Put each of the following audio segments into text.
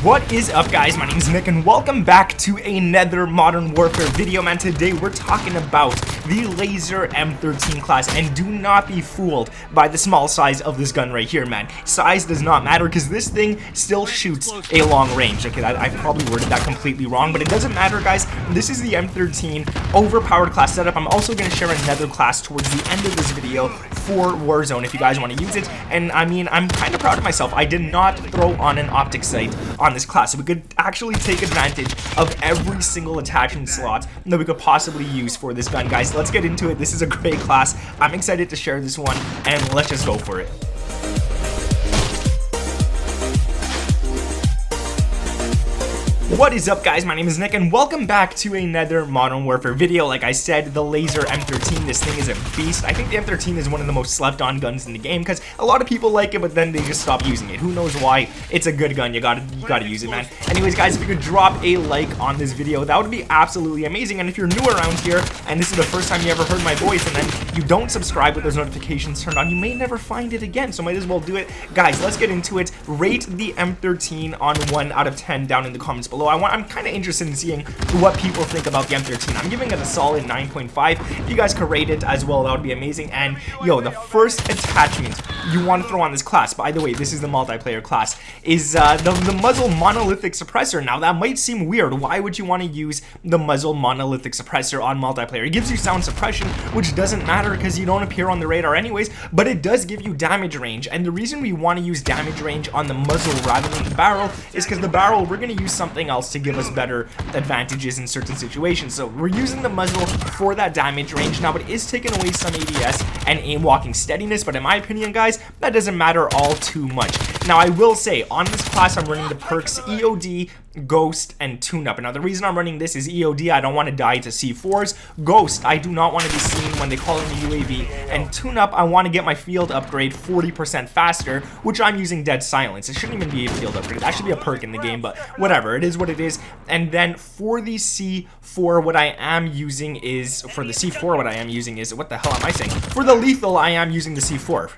What is up, guys? My name is Nick and welcome back to another Modern Warfare video, man. Today we're talking about the Laser M13 class, and do not be fooled by the small size of this gun right here, man. Size does not matter because this thing still shoots a long range. Okay, I probably worded that completely wrong, but it doesn't matter, guys. This is the M13 overpowered class setup. I'm also going to share another class towards the end of this video for Warzone if you guys want to use it. And I mean, I'm kind of proud of myself. I did not throw on an optic sight on this class, so we could actually take advantage of every single attachment slot that we could possibly use for this gun, guys. Let's get into it. This is a great class. I'm excited to share this one, and let's just go for it. What is up, guys? My name is Nick and welcome back to another Modern Warfare video. Like I said, the Laser M13, this thing is a beast. I think the M13 is one of the most slept on guns in the game because a lot of people like it, but then they just stop using it. Who knows why? It's a good gun. You gotta use it, man. Anyways, guys, if you could drop a like on this video, that would be absolutely amazing. And if you're new around here and this is the first time you ever heard my voice and then you don't subscribe with those notifications turned on, you may never find it again, so might as well do it. Guys, let's get into it. Rate the M13 on 1 out of 10 down in the comments below. I'm kind of interested in seeing what people think about the M13. I'm giving it a solid 9.5. If you guys could rate it as well, that would be amazing. And yo, the first attachment you want to throw on this class, by the way, this is the multiplayer class, is the muzzle monolithic suppressor. Now that might seem weird. Why would you want to use the muzzle monolithic suppressor on multiplayer? It gives you sound suppression, which doesn't matter because you don't appear on the radar anyways, but it does give you damage range. And the reason we want to use damage range on the muzzle rather than the barrel is because the barrel, we're going to use something else to give us better advantages in certain situations. So we're using the muzzle for that damage range. Now it is taking away some ADS and aim walking steadiness, but in my opinion, guys, that doesn't matter all too much. Now I will say on this class I'm running the perks EOD, Ghost, and Tune-Up. Now the reason I'm running this is EOD, I don't want to die to C4s. Ghost, I do not want to be seen when they call in the UAV. And Tune-Up, I want to get my field upgrade 40% faster, which I'm using Dead Silence. It shouldn't even be a field upgrade. That should be a perk in the game, but whatever. It is what it is. And then for the C4, what I am using is, what the hell am I saying? For the lethal, I am using the C4.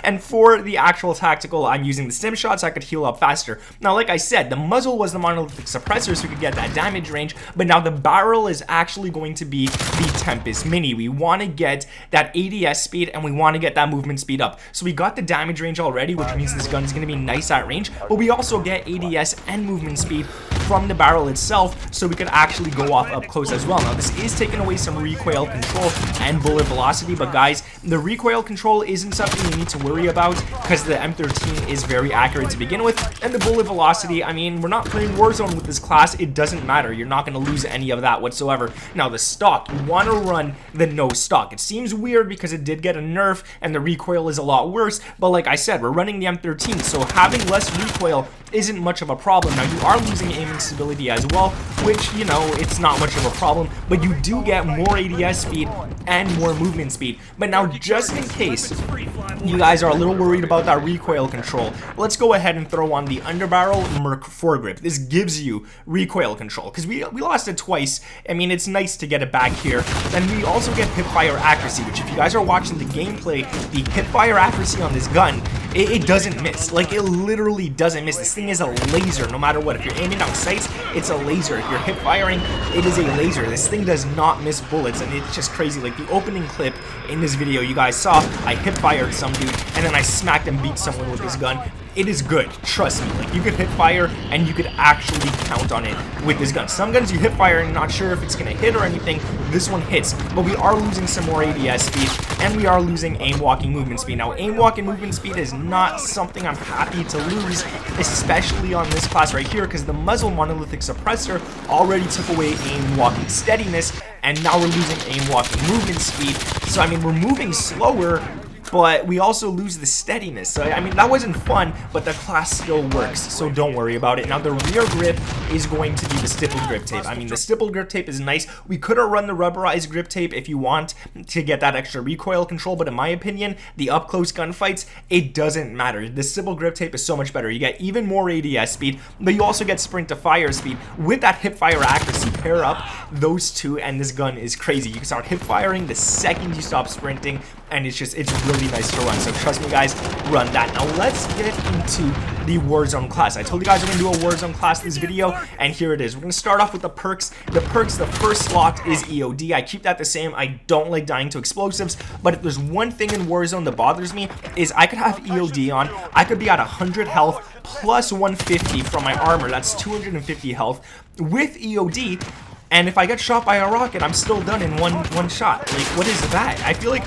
And for the actual tactical, I'm using the stim shots. I could heal up faster. Now, like I said, the muzzle was the monolithic suppressor, so we could get that damage range, but now the barrel is actually going to be the Tempest Mini. We want to get that ADS speed and we want to get that movement speed up. So we got the damage range already, which means this gun is going to be nice at range, but we also get ADS and movement speed from the barrel itself, so we could actually go off up close as well. Now this is taking away some recoil control and bullet velocity, but guys, the recoil control isn't something you need to worry about because the M13 is very accurate to begin with, and the bullet velocity, I mean, we're not playing Warzone with this class, it doesn't matter. You're not going to lose any of that whatsoever. Now the stock, you want to run the no stock. It seems weird because it did get a nerf and the recoil is a lot worse, but like I said, we're running the M13, so having less recoil isn't much of a problem. Now you are losing aiming stability as well, which, you know, it's not much of a problem, but you do get more ADS speed and more movement speed. But now, just in case you guys are a little worried about that recoil control, let's go ahead and throw on the underbarrel Merc foregrip. This gives you recoil control because we lost it twice. I mean, it's nice to get it back here. And we also get hipfire accuracy, which if you guys are watching the gameplay, the hipfire accuracy on this gun, it doesn't miss. Like, it literally doesn't miss. This thing is a laser no matter what. If you're aiming down sights, it's a laser. If you're hip firing, it is a laser. This thing does not miss bullets, and it's just crazy. Like the opening clip in this video you guys saw, I hip fired some dude and then I smacked and beat someone with this gun. It is good, trust me. Like, you could hip fire and you could actually count on it with this gun. Some guns you hip fire and not sure if it's gonna hit or anything. This one hits, but we are losing some more ADS speed and we are losing aim walking movement speed. Now aim walking movement speed is not something I'm happy to lose, especially on this class right here, because the muzzle monolithic suppressor already took away aim walking steadiness, and now we're losing aim walking movement speed. So I mean, we're moving slower, but we also lose the steadiness. So I mean, that wasn't fun, but the class still works, so don't worry about it. Now the rear grip is going to be the stippled grip tape. I mean, the stippled grip tape is nice. We could have run the rubberized grip tape if you want to get that extra recoil control, but in my opinion, the up close gunfights, it doesn't matter. The stippled grip tape is so much better. You get even more ADS speed, but you also get sprint to fire speed with that hip fire accuracy. Pair up those two and this gun is crazy. You can start hip firing the second you stop sprinting, and it's really nice to run. So trust me, guys, run that. Now let's get into the Warzone class. I told you guys we're gonna do a Warzone class this video, and here it is. We're gonna start off with the perks. The first slot is EOD. I keep that the same. I don't like dying to explosives, but if there's one thing in Warzone that bothers me is I could have EOD on, I could be at 100 health plus 150 from my armor, that's 250 health with EOD, and if I get shot by a rocket, I'm still done in one shot. Like, what is that? I feel like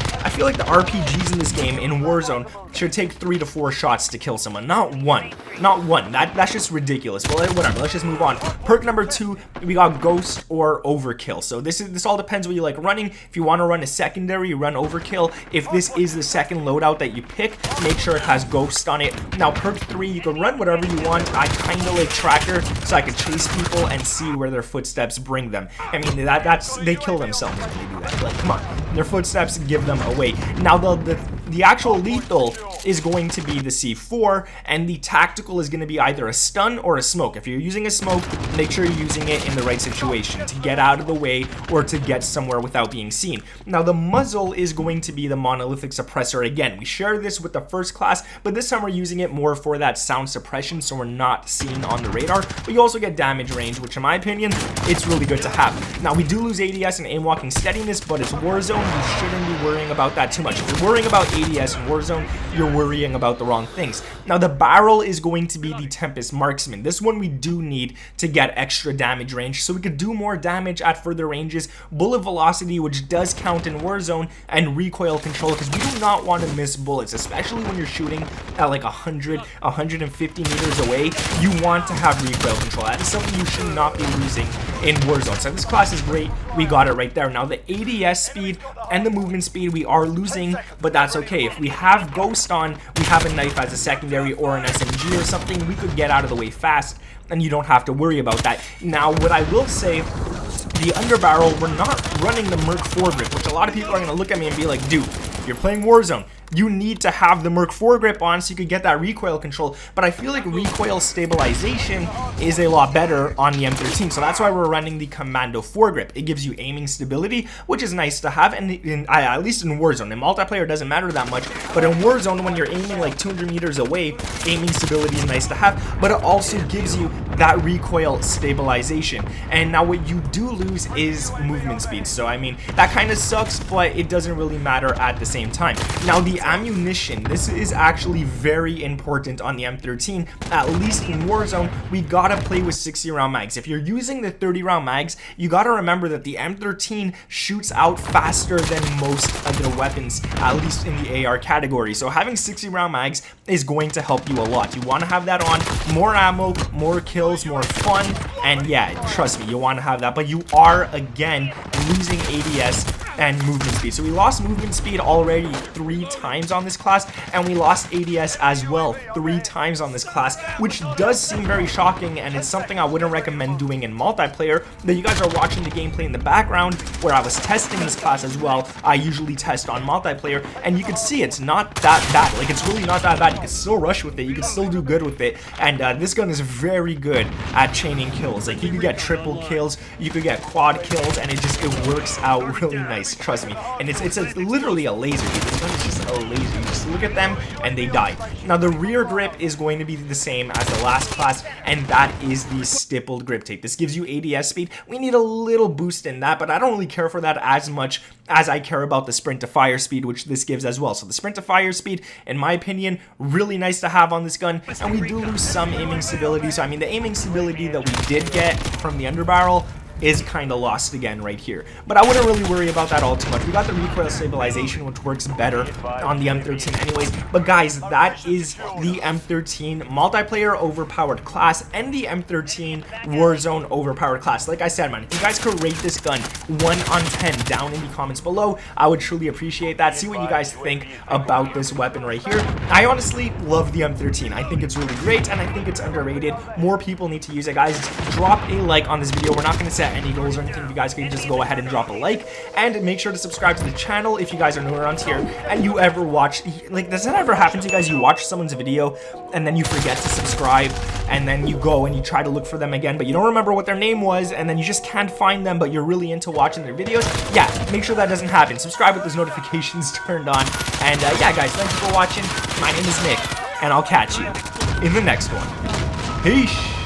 the RPGs in this game in Warzone should take 3 to 4 shots to kill someone, not one. That's just ridiculous. Well, whatever. Let's just move on. Perk number 2, we got Ghost or Overkill. So this all depends what you like running. If you want to run a secondary, you run Overkill. If this is the second loadout that you pick, make sure it has Ghost on it. Now, perk 3, you can run whatever you want. I kind of like Tracker, so I can chase people and see where their footsteps bring them. I mean, that's they kill themselves when they do that. Like, come on, their footsteps give them away. Now the actual lethal is going to be the C4, and the tactical is going to be either a stun or a smoke. If you're using a smoke, make sure you're using it in the right situation to get out of the way or to get somewhere without being seen. Now the muzzle is going to be the monolithic suppressor. Again, we share this with the first class, but this time we're using it more for that sound suppression, so we're not seen on the radar, but you also get damage range, which in my opinion, it's really good to have. Now we do lose ADS and aim walking steadiness, but it's Warzone, you shouldn't be worrying about that too much. If you're worrying about ADS in Warzone, you're worrying about the wrong things. Now the barrel is going to be the Tempest Marksman. This one we do need to get extra damage range, so we could do more damage at further ranges, bullet velocity, which does count in Warzone, and recoil control, because we do not want to miss bullets, especially when you're shooting at like 150 meters away. You want to have recoil control. That is something you should not be losing in Warzone. So this class is great. We got it right there. Now the ADS speed and the movement speed we are losing, but that's okay. If we have Ghost on, we have a knife as a secondary or an SMG or something, we could get out of the way fast, and you don't have to worry about that. Now what I will say, the underbarrel, we're not running the Merc foregrip, which a lot of people are going to look at me and be like, dude, you're playing Warzone, you need to have the Merc foregrip on so you could get that recoil control. But I feel like recoil stabilization is a lot better on the M13, so that's why we're running the Commando foregrip. It gives you aiming stability, which is nice to have, and at least in Warzone. In multiplayer, it doesn't matter that much, but in Warzone, when you're aiming like 200 meters away, aiming stability is nice to have, but it also gives you that recoil stabilization. And now what you do lose is movement speed, so I mean, that kind of sucks, but it doesn't really matter at the same time. Now the ammunition, this is actually very important on the M13. At least in Warzone, we gotta play with 60 round mags. If you're using the 30 round mags, you gotta remember that the M13 shoots out faster than most other weapons, at least in the AR category. So having 60 round mags is going to help you a lot. You want to have that on, more ammo, more kills, more fun, and yeah, trust me, you want to have that, but you are again losing ADS and movement speed. So we lost movement speed already 3 times on this class, and we lost ADS as well 3 times on this class, which does seem very shocking, and it's something I wouldn't recommend doing in multiplayer. That you guys are watching the gameplay in the background where I was testing this class as well. I usually test on multiplayer, and you can see it's not that bad. Like, it's really not that bad. You can still rush with it, you can still do good with it, and this gun is very good at chaining kills. Like, you could get triple kills, you could get quad kills, and it works out really nice. Trust me. And it's literally a laser, dude. This gun is just a laser. You just look at them and they die. Now the rear grip is going to be the same as the last class, and that is the stippled grip tape. This gives you ADS speed. We need a little boost in that, but I don't really care for that as much as I care about the sprint to fire speed, which this gives as well. So the sprint to fire speed, in my opinion, really nice to have on this gun, and we do lose some aiming stability. So I mean, the aiming stability that we did get from the underbarrel is kind of lost again right here, but I wouldn't really worry about that all too much. We got the recoil stabilization, which works better on the M13 anyways. But guys, that is the M13 multiplayer overpowered class and the M13 Warzone overpowered class. Like I said, man, if you guys could rate this gun 1 on 10 down in the comments below, I would truly appreciate that. See what you guys think about this weapon right here. I honestly love the M13. I think it's really great, and I think it's underrated. More people need to use it, guys. Drop a like on this video. We're not going to set any goals or anything. You guys can just go ahead and drop a like, and make sure to subscribe to the channel if you guys are new around here and you ever watch, like, does that ever happen to you guys? You watch someone's video and then you forget to subscribe, and then you go and you try to look for them again, but you don't remember what their name was, and then you just can't find them, but you're really into watching their videos? Yeah, make sure that doesn't happen. Subscribe with those notifications turned on. And yeah, guys, thank you for watching. My name is Nick, and I'll catch you in the next one. Peace.